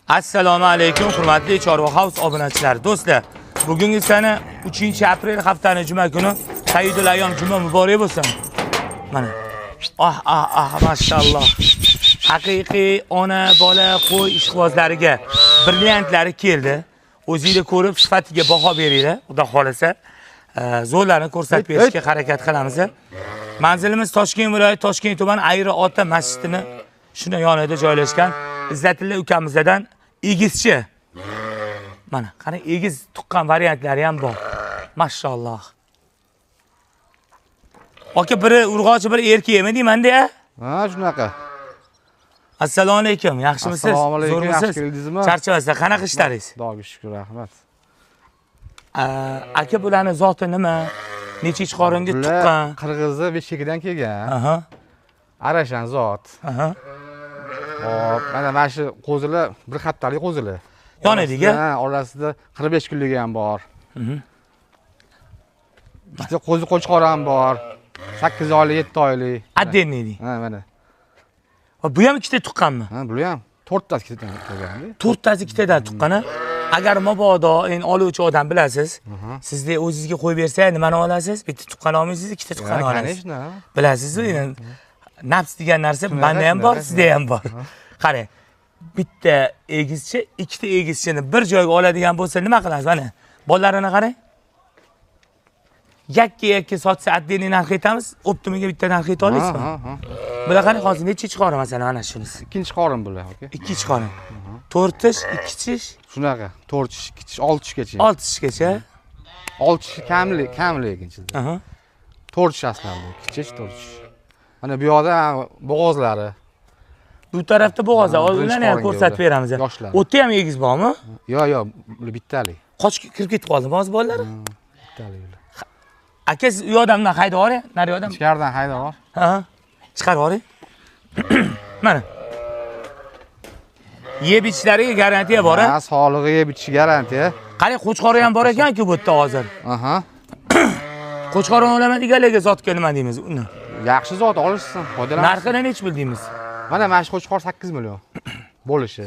Assalomu alaykum hurmatli Chorva House obunachilari. Do'stlar, bugungi sana 3-aprel haftaning juma kuni Sayyidul Ayyom juma muborak bo'lsin. Mana. Mashalloh. Haqiqiy ona, bola, qo'y ishqibozlariga brilliantlari keldi. O'zingiz ko'rib sifatiga baho beringlar. Xudo xolasa, zo'rlarni ko'rsatib berishga harakat qilamiz. Manzilimiz Toshkent viloyati Toshkent tumani Ayri ota masjidini shuna yonida joylashgan. Izzatilla ukamizdan egizchi. Mana, qarang, egiz tuqqan variantlari ham bor. Mashalloh. Aka biri urg'ochi, biri erkakmi deyman-da? Ha, shunaqa. Assalomu alaykum. Yaxshimisiz? Assalomu alaykum. Zo'rmisiz? Yaxshi keldingizmi? Charchabasiz. Qanaqa ishlaringiz? Xudoga shukr, rahmat. Aka bularning zoti nima? Necha chiqoringa tuqqan? Qirg'izni Beshikidan kelgan. Aha. Arashan zot. Aha. Hop, mana shu qo'zilar bir haftalik qo'zilar. Yonidiga? Ha, orasida 45 kunligi ham bor. Bitta qo'zi qo'chqor ham bor. 8 oylik, 7 oylik. Addenni deydi. Ha, mana. Bu ham ikkita tuqqanmi? Ha, bu ham 4 tasi ikkitadan tuqqan. 4 tasi ikkitadan tuqqan. Agar mabodo endi oluvchi odam bilasiz, sizga o'zingizga qo'yib bersa, nimani olasiz? Bitta tuqqan olmaysiz, ikkita tuqqan olasiz. Bilasiz-ku, endi nafs degan narsa menda ham bor, sizda ham bor. Qarang, bitta egizchi, ikkita egizchini bir joyga oladigan bo'lsa, nima qilasiz? Mana, bolalarini qarang. Yakka sotsa addenni narx aytamiz, optimiga bitta narx ayta olasizmi? Bular qani hozir necha chiqori masalan ana shunisi? Ikkinchi qorin bular, aka. Ikkinchi qorin. 4 tish, 2 tish. Shunaqa. 4 tish, 2 tish, 6 tishgacha. 6 tishgacha. 6 tish kamli ikkinchisi. 4 tish aslida, 2 tish, 4 tish. Mana bu yoqda bo'g'ozlari. Bu tarafda bo'g'ozlar, ularni ham ko'rsatib beramiz. O'tda ham egiz bormi? Yo'q, bu bittalik. Qochib kirib ketib qoldimi hozir bolalar? Bittalik. Aka siz u yoqdan haydab yuboring, nari yoqdan. Ichkaridan haydab yubor. Ha, chiqarib yuboring. Mana. Yeb ichishlariga garantiya bor, ha? Sog'lig'iga yeb ichish garantiya. Qarang, qo'chqori ham bor ekan-ku bu yerda hozir. Aha. Qo'chqorini olaman deganlarga zotga nima deymiz uni? Yaxshi zot olishsin, foydalansin. Narxini nech bildingiz? Mana shu qo'chqor 8 million bo'lishi.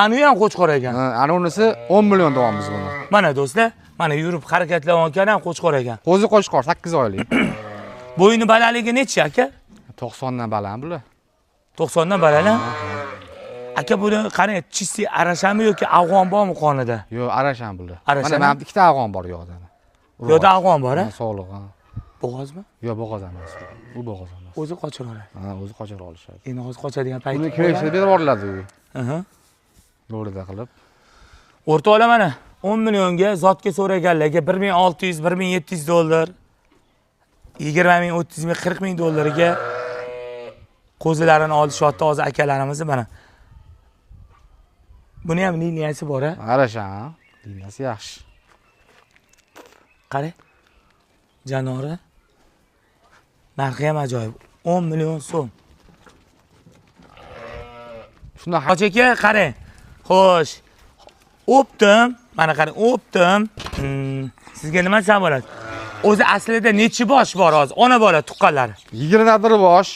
Anu ham qo'chqor ekan. Ana unisi 10 million deyapmiz buni. Mana do'stlar, mana yurib harakatlanayotgan ham qo'chqor ekan. Qo'zi qo'chqor 8 oylik. Bo'yni balandligi necha aka? 90 dan baland bular. 90 dan baland. Aka buni qarang, chisti arashami yoki afg'on bormi qonida? Yo'q, arashan bular. Mana men ikkita afg'on bor yo'qda. Yo'qda afg'on bor, ha? Sog'liq, ha. Bo'g'ozmi? Yo'q, bo'g'oz emas. Bu bo'g'oz emas. O'zi qochira oladi. Ha, o'zi qochira olishadi. Endi hozir qochadigan payt. Uni kirishni berib yuboriladi u. Aha. Yo'lida qilib. O'rta ola mana 10 millionga zotga so'raganlarga 1600, 1700 dollar, 20 ming, 30 ming, 40 ming dollarga qo'zilarini olishyapti hozir akalarimiz mana. Buni ham liniyasi bor, ha? Arashan, liniyasi yaxshi. Qarang. Janori. Narxi ham ajoyib. 10 million so'm. Shunda Aka, qarang. Xo'sh. O'pdim. Mana qarang, o'pdim. Sizga nima desam bo'ladi? O'zi aslida nechi bosh bor hozir? Ona bola tuqqanlari. 21 bosh.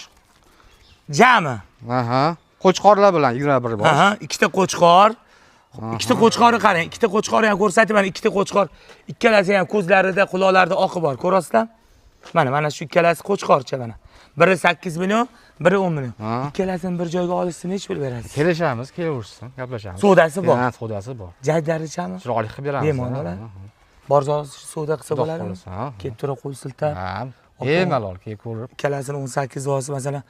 Jami. Aha. Qo'chqorlar bilan 21 bosh. Aha, ikkita qo'chqor. Ikkita qo'chqorni qarang, ikkita qo'chqorni ham ko'rsatib, mana ikkita qo'chqor, ikkalasi ham ko'zlarida, quloqlarida oqi bor. Ko'rasizlar? Mana shu ikkalasi qo'chqorcha mana. Biri 8 million, biri 10 million. Ikkalasini bir joyga olishni nech pul berasiz? Kelishamiz, kelaversin, gaplashamiz. Savdosi bor. Ha, savdosi bor. Jaydarichami? Chiroyli qilib beramiz. Bemalol. Borzor savdo qilsa bo'ladimi? Kelib turib qo'y siltab. Ha, bemalol kelib ko'rib. Ikkalasini 18 olsa, masalan,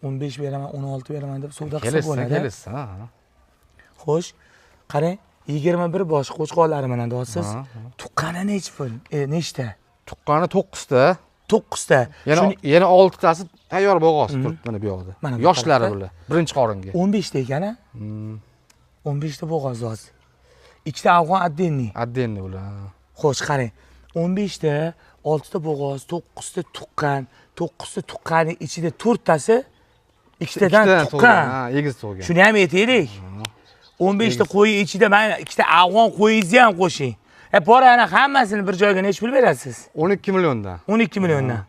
15 beraman, 16 beraman deb savdo qilsa bo'ladi. Kelishsin, ha. Xo'sh, qarang, 21 bosh qo'chqorlari mana deyapsiz. Tuqqani nech pul? Nechta? Tuqqani 9 ta. 9 ta. Yana 6 tasi tayyor bo'g'oz turibdi mana bu yoqda. Yoshlari bular. Birinchi qoringa. 15 ta ekan-a? 15 ta bo'g'oz hozir. Ikkita afg'on addenni. Addenni bular. Xo'sh, qarang. 15 ta, 6 ta bo'g'oz, 9 ta tuqqan, 9 ta tuqqanning ichida 4 tasi ikkitadan tuqqan. Ha, egiz tug'gan. Shuni ham aytaylik. 15 ta qo'y ichida mana ikkita afg'on qo'yingizni ham qo'shing. Bor ana hammasini bir joyga nech pul berasiz? 12 milliondan. 12 milliondan.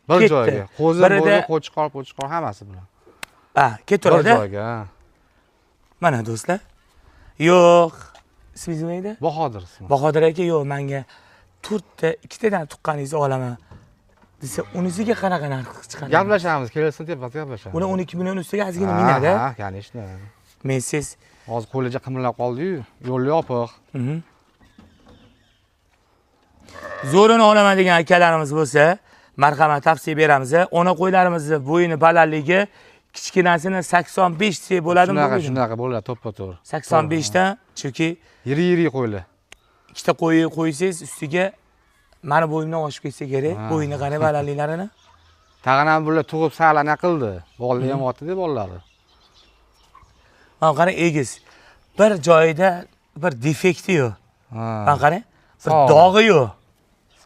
Bir joyga. Qo'zi, qo'chqor hammasi bilan. Ha, ketaveradi. Bir joyga. Mana do'stlar. Yo'q. Ismingiz nima edi? Bahodir ismi. Bahodir aka, yo'q, menga 2tadan tuqqaningizni olaman desa, unisiga qanaqa narx chiqadi? Gaplashamiz, kelsin tepasida gaplashamiz. Uni 12 million ustiga ozgina minadi. Ha, конечно. Men siz Hozir qo'liga qimillab qoldi-yu, yo'l yopiq. zo'rini olaman degan akalarimiz bo'lsa, marhamat tavsiya beramiz. Ona qo'ylarimizni bo'yini balandligi kichkinasini 85 desa bo'ladimi? Shunaqa bo'ladi, to'ppa-to'g'ri. 85 dan, chunki Yiri qo'ylar. ikkita qo'ysangiz ustiga mana bo'yimdan oshib ketsa kerak. Bo'yini qani balandliklarini. Tag'in ham bular tug'ib saqlana qildi. Bolalar ham otdi bolalari. Mana qarang, egiz. Bir joyida bir defekti yo'q. Mana qarang, bir dog'i yo'q.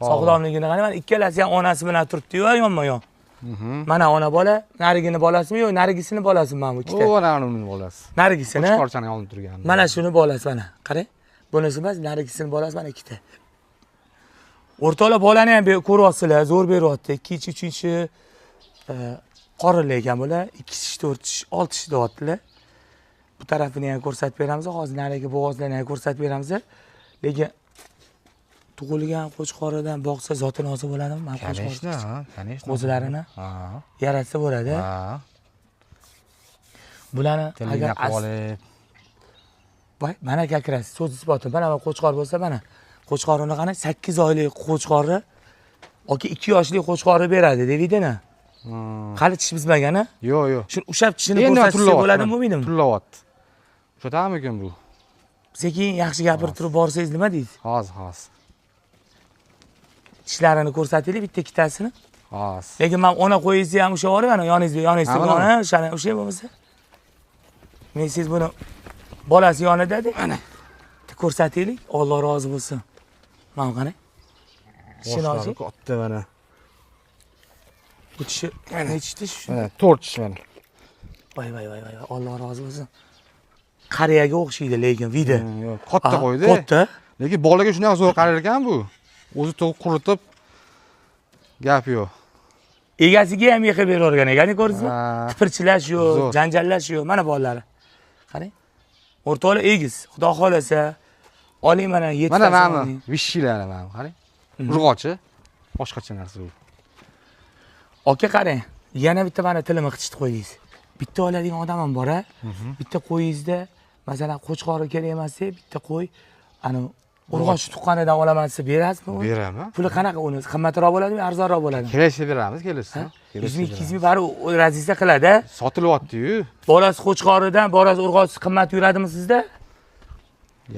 Sog'lomligini qarang, mana ikkalasi ham onasi bilan turibdi-yu, yonma-yon. Mana ona bola, narigini bolasimi yo'q, narigisini bolasimi mana bu ikkita? O, ana uning bolasi. Narigisini. Qo'chqorchani olib turgan. Mana shuni bolasi mana. Qarang. Bunisi emas, narigisini bolasi mana ikkita. O'rtoqlar bolani ham ko'ryapsizlar, zo'r beryapti. 2-chi, 3-chi qorinlar bular, 2-chi, 4-chi, 6-chi deyaptilar. Bu tarafini ham ko'rsatib beramiz, hozir narigi bo'g'ozlarni ham ko'rsatib beramiz. Lekin tug'ilgan qo'chqoridan boqsa zoti nozi bo'ladimi? Men Конечно. Qo'zlarini yaratsa bo'ladi. Bularni agar olib voy, mana kakirasi, so'z isboti. Mana bu qo'chqor bo'lsa, mana qo'chqorini qani 8 oylik qo'chqori yoki 2 yoshli qo'chqori beradi, deydini. Hali tish bizmagan-a? Yo'q. Shuni ushab tishini ko'rsatsa bo'ladimi, bo'lmaydimi? Tullayapti. O'shatamikin bu? Sekin yaxshi gapirib turib borsangiz nima deysiz? Hozir. Tishlarini ko'rsataylik bitta ikkitasini. Hozir. Lekin men ona qo'yingizni ham o'sha bor, mana yoningizda turgan, o'sha bo'lmasa. Men siz buni bolasi yonida-da, mana ko'rsataylik, Alloh rozi bo'lsin. Mana qarang. Tishini katta mana. Bu tishi nechi tish? Mana 4 tish mana. Voy, Alloh rozi bo'lsin. Qariyaga o'xshaydi, lekin vida. Yo'q, katta qo'ydi. Katta. Lekin bolaga shunaqa zo'r qarar ekan bu. O'zi tug'ib quritib gap yo'q. Egasiga ham yig'ib beravergan ekan, ko'rdingizmi? Tipirchilash yo'q, janjallash yo'q. Mana bolalari. Qarang. O'rtoqlar egiz. Xudo xolasa, oling mana 7 ta. Mana vishilari mana, qarang. Urg'ochi. Boshqacha narsa bu. Aka qarang. Yana bitta mana tilimni qichitib qo'yingiz. Bitta oladigan odam ham bor-a? Bitta qo'yingizda, masalan, qo'chqori kerak emas-da, bitta qo'y, ana urg'och tuqqanidan olaman desa berasizmi? Beraman. Puli qanaqa uni? Qimmatroq bo'ladimi, arzonroq bo'ladimi? Kelishib beramiz, kelishsa. 100 bari razisa qiladi. Sotilyapti-yu. Bolasi qo'chqoridan, bolasi urg'ochisi qimmat yuradimi sizda?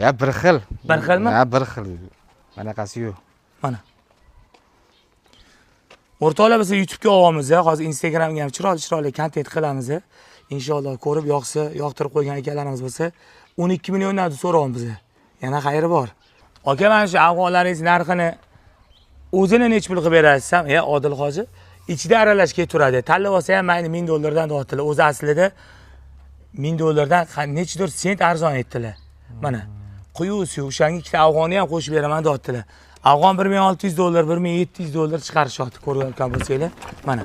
Ya, bir xil. Bir xilmi? Ha, bir xil. Manaqasi yo'q. Mana. O'rtoqlar, biz YouTube'ga olamiz, hozir Instagramga ham chiroyli kontent qilamiz. Inshaalloh ko'rib yoqsa, yoqtirib qo'ygan akalarimiz bo'lsa, 12 milliondan so'raymiz biz. Yana xayri bor. Aka, mana shu afg'onlaringiz narxini o'zini nech pul qilib berasiz? Odil hoji, ichida aralashib turadi. Tanlab olsa ham mayli $1000 deyaptilar. O'zi aslida $1000 nechidir sent arzon aytdilar. Mana quyusi o'shanga ikkita afg'onni ham qo'shib beraman deyaptilar. Afg'on $1600, $1700 chiqarishyapti, ko'rgan bo'lsanglar. Mana.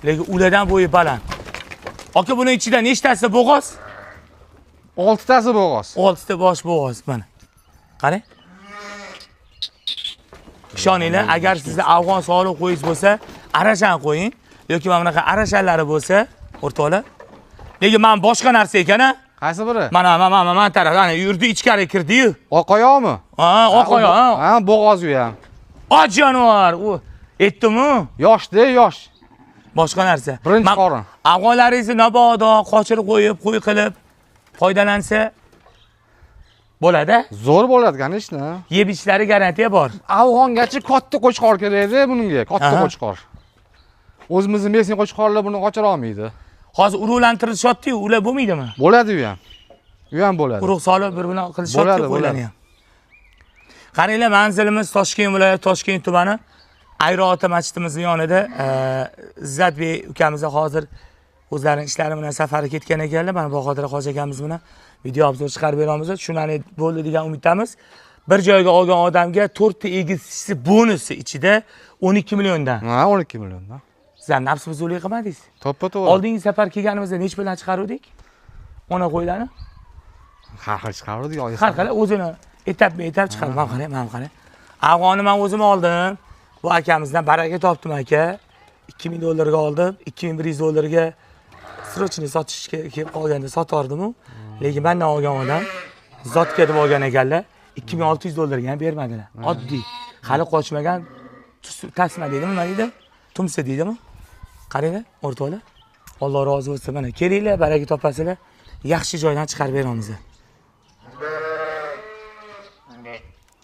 Lekin ulardan bo'yi baland. Aka, buni ichida nechtasi bo'g'oz? 6 tasi bo'g'oz. 6 ta bosh bo'g'oz mana. Qarang. Ishoninglar, agar sizda afg'on sog'liq qo'yingiz bo'lsa, arashan qo'ying yoki mana bunaqa arashanlari bo'lsa, o'rtoqlar. Lekin men boshqa narsa ekan-a? Qaysi biri? Mana taraf, ana yurdi ichkari kirdi-yu. Oq oyoqmi? Ha, oq oyoq. Ha, bo'g'oz u ham. Och jonivor, u etdimi? Yosh. Boshqa narsa. Birinchi qorin. Afg'onlaringizni nabodo qochirib qo'yib, qo'y qilib foydalansa bo'ladi. Zo'r bo'ladi, конечно. Yeb ichishlari garantiya bor. Afg'ongacha katta qo'chqor kerak-da bunga, katta qo'chqor. O'zimizning mesning qo'chqorlar buni qochira olmaydi. Hozir urug'lantirishyapti-yu, ular bo'lmaydimi? Bo'ladi u ham. U ham bo'ladi. Urug' solib bir bilan qilishyapti qo'ylarni ham. Qaranglar, manzilimiz Toshkent viloyati, Toshkent tumani Ayro-ota masjidimizning yonida. Izzatbek ukamiz hozir o'zlarining ishlari bilan safarga ketgan ekanlar. Mana Bahodir hoji akamiz bilan video obzor chiqarib beramiz. Shunani bo'ldi degan umiddamiz. Bir joyga olgan odamga 4 ta egizchisi bonusi ichida 12 milliondan. Ha, 12 milliondan. Sizlar nafs buzuvlik qilmadingiz? To'ppa-to'g'ri. Oldingi safar kelganimizda nech bilan chiqaruvdik? Ona qo'ylarni? har xil chiqardi yoki har qalay o'zini etap chiqardi. Mana qarang, mana qarang. Afg'onni men o'zim oldim. Bu akamizdan baraka topdim aka. $2000 oldim. $2100 srochniy sotishga kelib qolganda sotardim-u. Lekin mendan olgan odam zotga deb olgan ekanlar. $2600 ga ham bermadilar. Oddiy. Hali qochmagan tasma deydimi, nima deydi? Tumsa deydimi? Qaranglar, o'rtoqlar. Alloh rozi bo'lsin. Mana kelinglar, baraka topasizlar. Yaxshi joydan chiqarib beramiz.